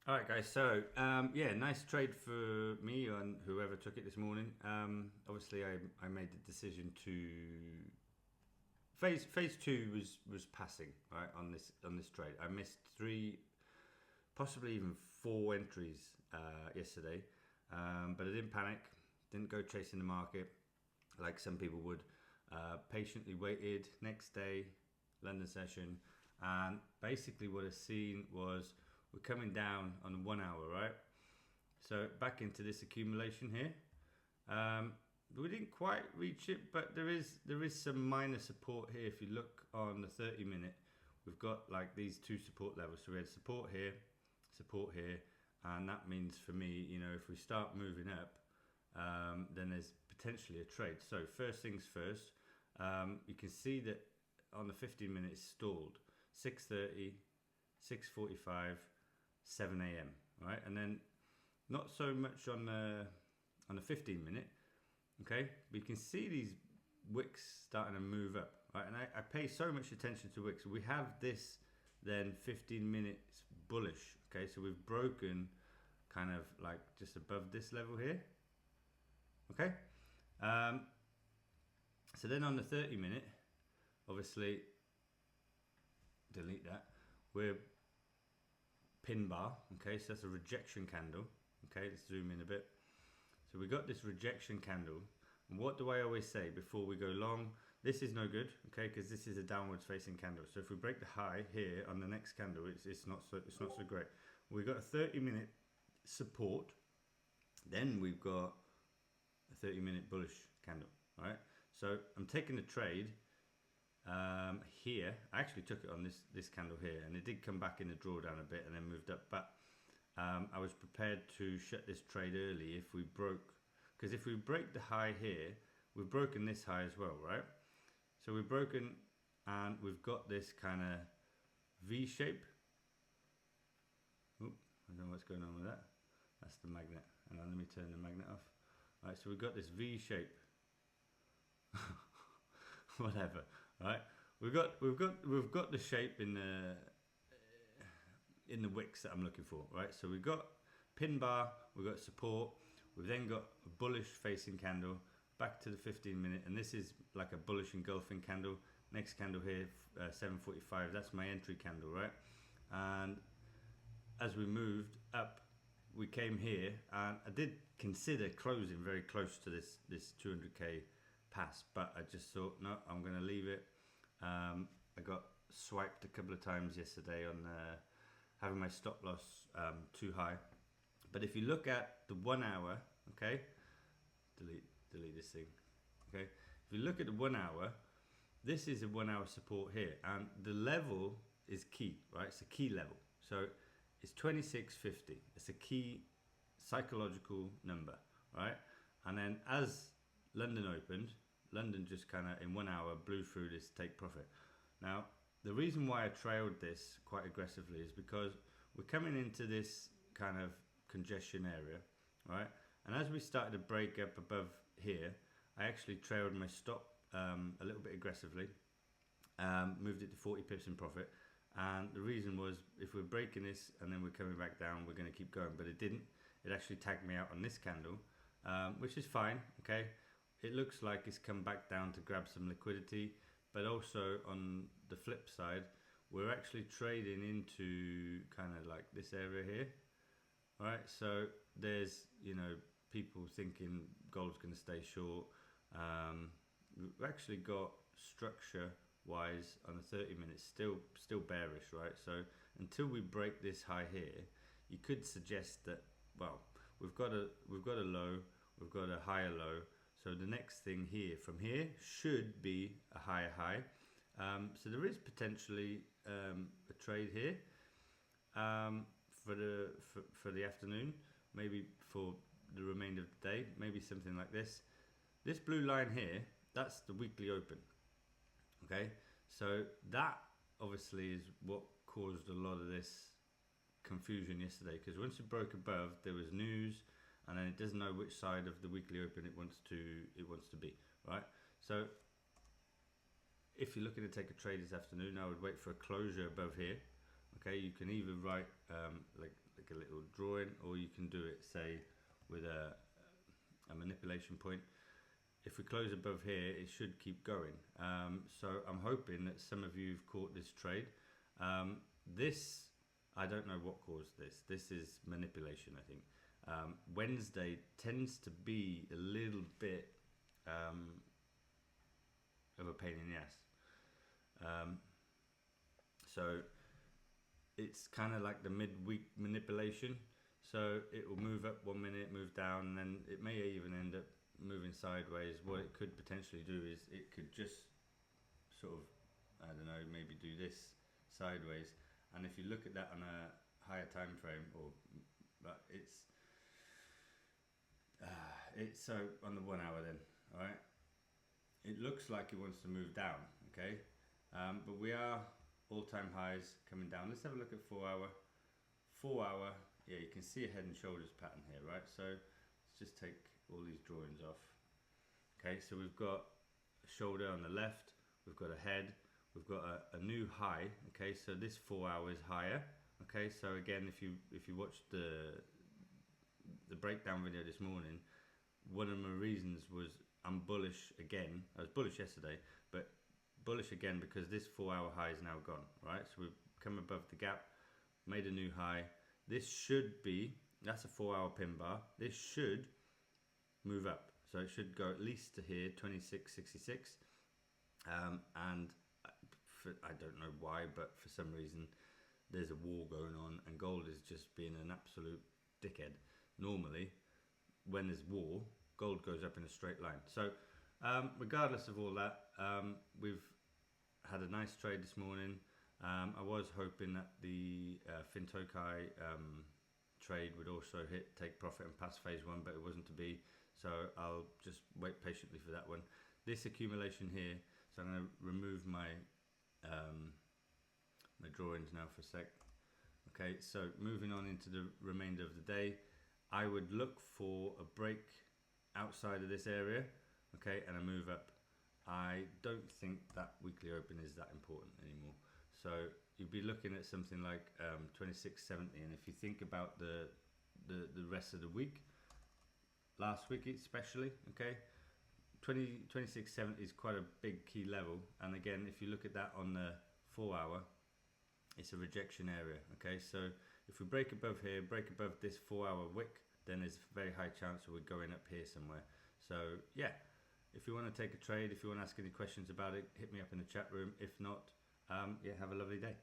All right, guys. So yeah, nice trade for me and whoever took it this morning. Obviously, I made the decision to phase two was passing right on this trade. I missed 3, possibly even 4 entries yesterday, but I didn't panic. Didn't go chasing the market like some people would. Patiently waited. Next day, London session, and basically what I've seen was we're coming down on the 1 hour, right? So back into this accumulation here. We didn't quite reach it, but there is some minor support here. If you look on the 30-minute, we've got like these 2 support levels. So we had support here, and that means for me, you know, if we start moving up, then there's potentially a trade. So first things first, you can see that on the 15-minute it's stalled. 6:30, 6:45, 7 a.m. right, and then not so much on the 15-minute. Okay, but you can see these wicks starting to move up, right? And I pay so much attention to wicks. We have this then 15 minutes bullish. Okay, so we've broken kind of like just above this level here. Okay, so then on the 30-minute, obviously delete that, we're pin bar. Okay, so that's a rejection candle. Okay, let's zoom in a bit. So we got this rejection candle, and what do I always say before we go long? This is no good, okay, because this is a downwards facing candle. So if we break the high here on the next candle, it's not so great. We've got a 30-minute support, then we've got a 30-minute bullish candle, right? So I'm taking the trade here. I actually took it on this candle here, and it did come back in the drawdown a bit and then moved up, but I was prepared to shut this trade early if we broke, because if we break the high here, we've broken this high as well, right? So we've broken, and we've got this kind of V shape. Oop, I don't know what's going on with that. That's the magnet. Hang on, let me turn the magnet off. All right, so we've got this V shape. Whatever, right? We've got the shape in the wicks that I'm looking for, right? So we've got pin bar, we've got support, we've then got a bullish facing candle back to the 15-minute, and this is like a bullish engulfing candle. Next candle here, 7:45, that's my entry candle, right? And as we moved up, we came here, and I did consider closing very close to this 200k pass, but I just thought, no, I'm going to leave it. I got swiped a couple of times yesterday on having my stop loss too high. But if you look at the 1 hour, okay, delete this thing. Okay, if you look at the 1 hour, this is a 1 hour support here, and the level is key, right? It's a key level. So it's 26.50. It's a key psychological number, right? And then as London opened, London just kind of in 1 hour blew through this take profit. Now, the reason why I trailed this quite aggressively is because we're coming into this kind of congestion area, right? And as we started to break up above here, I actually trailed my stop a little bit aggressively, moved it to 40 pips in profit. And the reason was, if we're breaking this and then we're coming back down, we're going to keep going. But it didn't. It actually tagged me out on this candle, which is fine, okay? It looks like it's come back down to grab some liquidity. But also on the flip side, we're actually trading into kind of like this area here. All right, so there's, you know, people thinking gold's going to stay short. We've actually got structure wise on the 30 minutes still bearish, right? So until we break this high here, you could suggest that, well, we've got a low, we've got a higher low. So the next thing here, from here, should be a higher high. So there is potentially a trade here for the afternoon, maybe for the remainder of the day, maybe something like this. This blue line here, that's the weekly open. Okay, so that obviously is what caused a lot of this confusion yesterday, because once it broke above, there was news, and then it doesn't know which side of the weekly open it wants to be, right? So if you're looking to take a trade this afternoon, I would wait for a closure above here. Okay, you can either write like a little drawing, or you can do it, say, with a manipulation point. If we close above here, it should keep going. So I'm hoping that some of you have caught this trade. This, I don't know what caused this. This is manipulation, I think. Wednesday tends to be a little bit of a pain in the ass. So it's kind of like the midweek manipulation. So it will move up 1 minute, move down, and then it may even end up moving sideways. What it could potentially do is it could just sort of, I don't know, maybe do this sideways. And if you look at that on a higher time frame, or it's so on the 1 hour, then, all right, it looks like it wants to move down, okay, but we are all-time highs coming down. Let's have a look at 4 hour. 4 hour, yeah, you can see a head and shoulders pattern here, right? So let's just take all these drawings off. Okay, so we've got a shoulder on the left, we've got a head, we've got a new high. Okay, so this 4 hour is higher. Okay, so again, if you watched the breakdown video this morning, one of my reasons was I'm bullish again. I was bullish yesterday, but bullish again because this 4 hour high is now gone, right? So we've come above the gap, made a new high. This should be, that's a 4 hour pin bar. This should move up. So it should go at least to here, 26.66. And I don't know why, but for some reason there's a war going on and gold is just being an absolute dickhead. Normally, when there's war, gold goes up in a straight line. So regardless of all that, we've had a nice trade this morning. I was hoping that the Fintokai trade would also take profit and pass phase one, but it wasn't to be. So I'll just wait patiently for that one. This accumulation here, so I'm going to remove my my drawings now for a sec. Okay, so moving on into the remainder of the day, I would look for a break outside of this area, okay, and a move up. I don't think that weekly open is that important anymore. So you'd be looking at something like 26.70, and if you think about the rest of the week, last week especially, okay, 26.70 is quite a big key level. And again, if you look at that on the 4 hour, it's a rejection area. Okay, so if we break above here, break above this 4 hour wick, then there's a very high chance that we're going up here somewhere. So yeah, if you want to take a trade, if you want to ask any questions about it, hit me up in the chat room. If not, yeah, have a lovely day.